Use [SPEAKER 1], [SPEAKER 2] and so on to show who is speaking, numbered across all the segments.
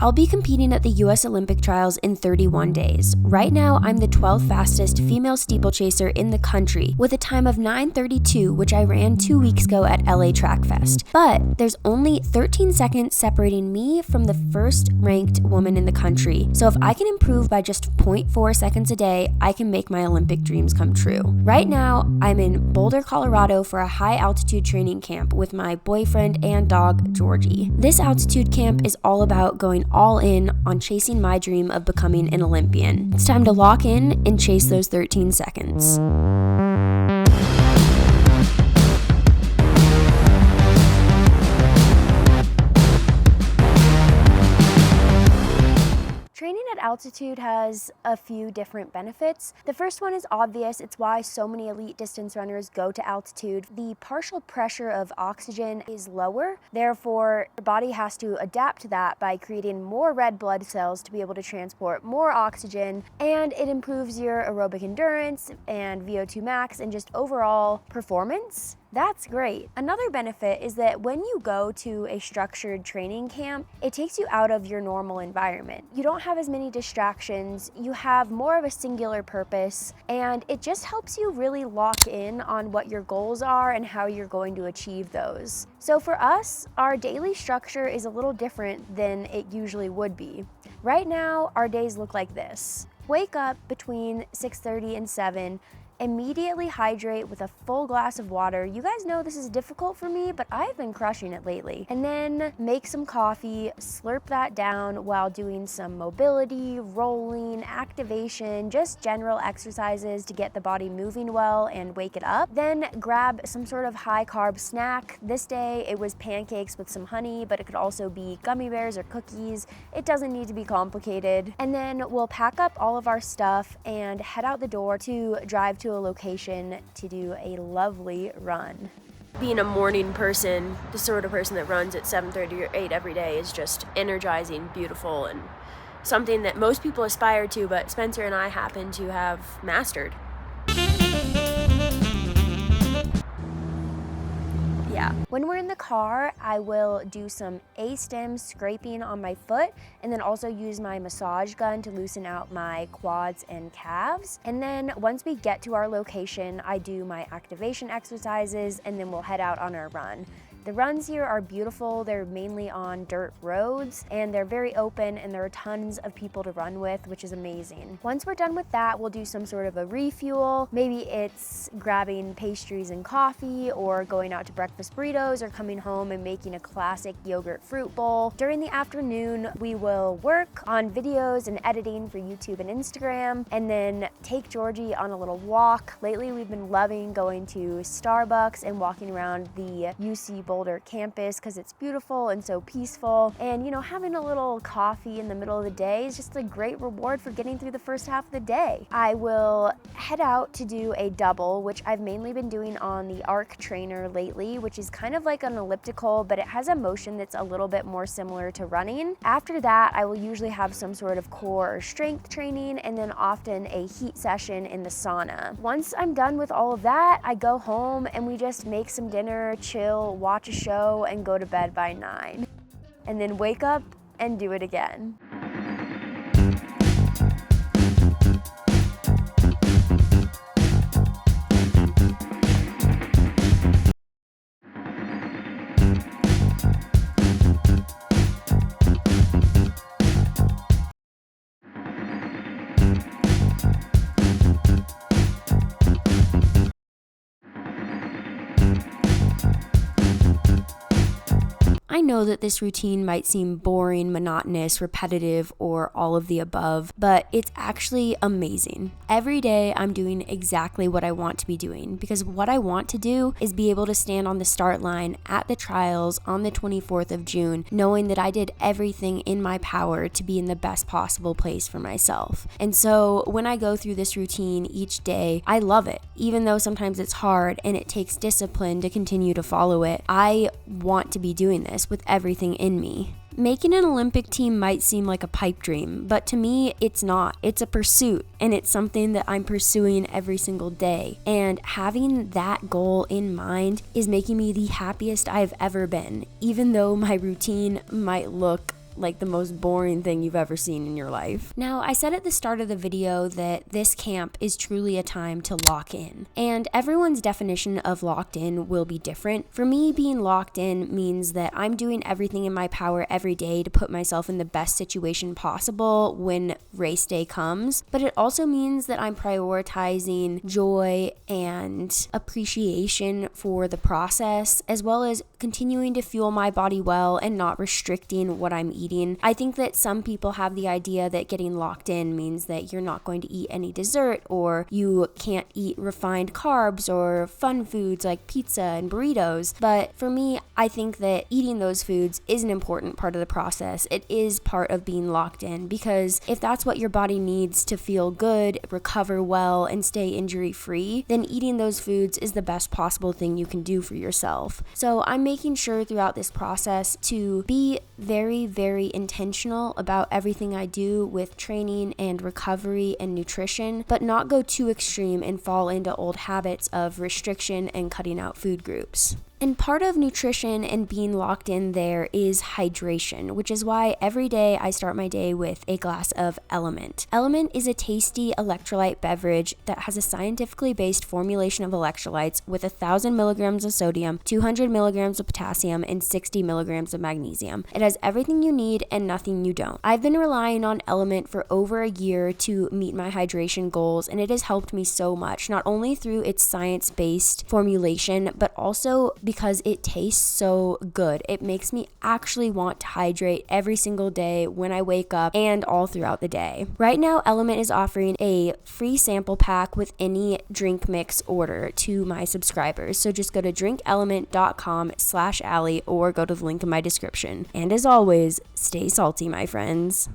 [SPEAKER 1] I'll be competing at the US Olympic trials in 31 days. Right now, I'm the 12th fastest female steeplechaser in the country with a time of 9:32, which I ran 2 weeks ago at LA Track Fest. But there's only 13 seconds separating me from the first ranked woman in the country. So if I can improve by just 0.4 seconds a day, I can make my Olympic dreams come true. Right now, I'm in Boulder, Colorado for a high altitude training camp with my boyfriend and dog, Georgie. This altitude camp is all about going all in on chasing my dream of becoming an Olympian. It's time to lock in and chase those 13 seconds. Training at altitude has a few different benefits. The first one is obvious. It's why so many elite distance runners go to altitude. The partial pressure of oxygen is lower. Therefore, your body has to adapt to that by creating more red blood cells to be able to transport more oxygen, and it improves your aerobic endurance and VO2 max and just overall performance. That's great. Another benefit is that when you go to a structured training camp, it takes you out of your normal environment. You don't have as many distractions, you have more of a singular purpose, and it just helps you really lock in on what your goals are and how you're going to achieve those. So for us, our daily structure is a little different than it usually would be. Right now, our days look like this. Wake up between 6:30 and 7, immediately hydrate with a full glass of water. You guys know this is difficult for me, but I've been crushing it lately. And then make some coffee, slurp that down while doing some mobility, rolling, activation, just general exercises to get the body moving well and wake it up. Then grab some sort of high carb snack. This day it was pancakes with some honey, but it could also be gummy bears or cookies. It doesn't need to be complicated. And then we'll pack up all of our stuff and head out the door to drive to a location to do a lovely run. Being a morning person, the sort of person that runs at 7:30 or 8 every day, is just energizing, beautiful, and something that most people aspire to, but Spencer and I happen to have mastered. Yeah. When we're in the car, I will do some A-stem scraping on my foot and then also use my massage gun to loosen out my quads and calves. And then once we get to our location, I do my activation exercises and then we'll head out on our run. The runs here are beautiful. They're mainly on dirt roads and they're very open and there are tons of people to run with, which is amazing. Once we're done with that, we'll do some sort of a refuel. Maybe it's grabbing pastries and coffee or going out to breakfast burritos or coming home and making a classic yogurt fruit bowl. During the afternoon, we will work on videos and editing for YouTube and Instagram and then take Georgie on a little walk. Lately, we've been loving going to Starbucks and walking around the UC Boulder campus because it's beautiful and so peaceful, and you know, having a little coffee in the middle of the day is just a great reward for getting through the first half of the day. I will head out to do a double, which I've mainly been doing on the Arc trainer lately, which is kind of like an elliptical, but it has a motion that's a little bit more similar to running. After that, I will usually have some sort of core or strength training and then often a heat session in the sauna. Once I'm done with all of that, I go home and we just make some dinner, chill, watch a show, and go to bed by 9. And then wake up and do it again. I know that this routine might seem boring, monotonous, repetitive, or all of the above, but it's actually amazing. Every day I'm doing exactly what I want to be doing because what I want to do is be able to stand on the start line at the trials on the 24th of June, knowing that I did everything in my power to be in the best possible place for myself. And so when I go through this routine each day, I love it. Even though sometimes it's hard and it takes discipline to continue to follow it, I want to be doing this with everything in me. Making an Olympic team might seem like a pipe dream, but to me, it's not. It's a pursuit, and it's something that I'm pursuing every single day. And having that goal in mind is making me the happiest I've ever been, even though my routine might look like the most boring thing you've ever seen in your life. Now, I said at the start of the video that this camp is truly a time to lock in, and everyone's definition of locked in will be different. For me, being locked in means that I'm doing everything in my power every day to put myself in the best situation possible when race day comes, but it also means that I'm prioritizing joy and appreciation for the process, as well as continuing to fuel my body well and not restricting what I'm eating. I think that some people have the idea that getting locked in means that you're not going to eat any dessert, or you can't eat refined carbs or fun foods like pizza and burritos. But for me, I think that eating those foods is an important part of the process. It is part of being locked in, because if that's what your body needs to feel good, recover well, and stay injury free, then eating those foods is the best possible thing you can do for yourself. So I'm making sure throughout this process to be very, very intentional about everything I do with training and recovery and nutrition, but not go too extreme and fall into old habits of restriction and cutting out food groups. And part of nutrition and being locked in there is hydration, which is why every day I start my day with a glass of Element. Element is a tasty electrolyte beverage that has a scientifically based formulation of electrolytes with 1,000 milligrams of sodium, 200 milligrams of potassium, and 60 milligrams of magnesium. It has everything you need and nothing you don't. I've been relying on Element for over a year to meet my hydration goals, and it has helped me so much, not only through its science-based formulation, but also because it tastes so good. It makes me actually want to hydrate every single day when I wake up and all throughout the day. Right now, Element is offering a free sample pack with any drink mix order to my subscribers. So just go to drinkelement.com/Allie or go to the link in my description. And as always, stay salty, my friends.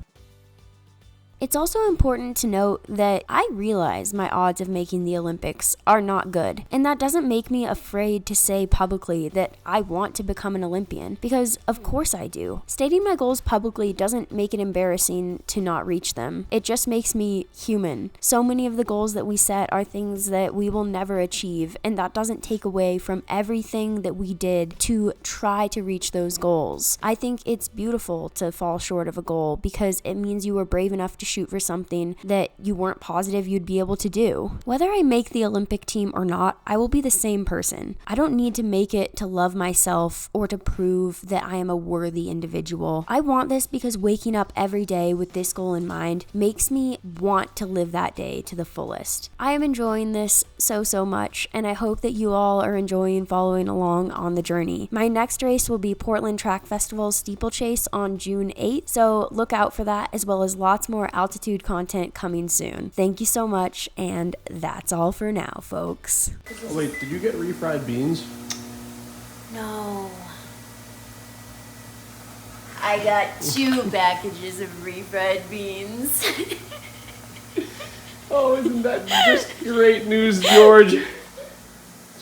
[SPEAKER 1] It's also important to note that I realize my odds of making the Olympics are not good, and that doesn't make me afraid to say publicly that I want to become an Olympian, because of course I do. Stating my goals publicly doesn't make it embarrassing to not reach them. It just makes me human. So many of the goals that we set are things that we will never achieve, and that doesn't take away from everything that we did to try to reach those goals. I think it's beautiful to fall short of a goal, because it means you were brave enough to shoot for something that you weren't positive you'd be able to do. Whether I make the Olympic team or not, I will be the same person. I don't need to make it to love myself or to prove that I am a worthy individual. I want this because waking up every day with this goal in mind makes me want to live that day to the fullest. I am enjoying this so much, and I hope that you all are enjoying following along on the journey. My next race will be Portland Track Festival's steeplechase on June 8th, so look out for that, as well as lots more altitude content coming soon. Thank you so much, and that's all for now, folks.
[SPEAKER 2] Oh, wait, did you get refried beans?
[SPEAKER 1] No. I got 2 packages of refried beans.
[SPEAKER 2] Oh, isn't that just great news, George?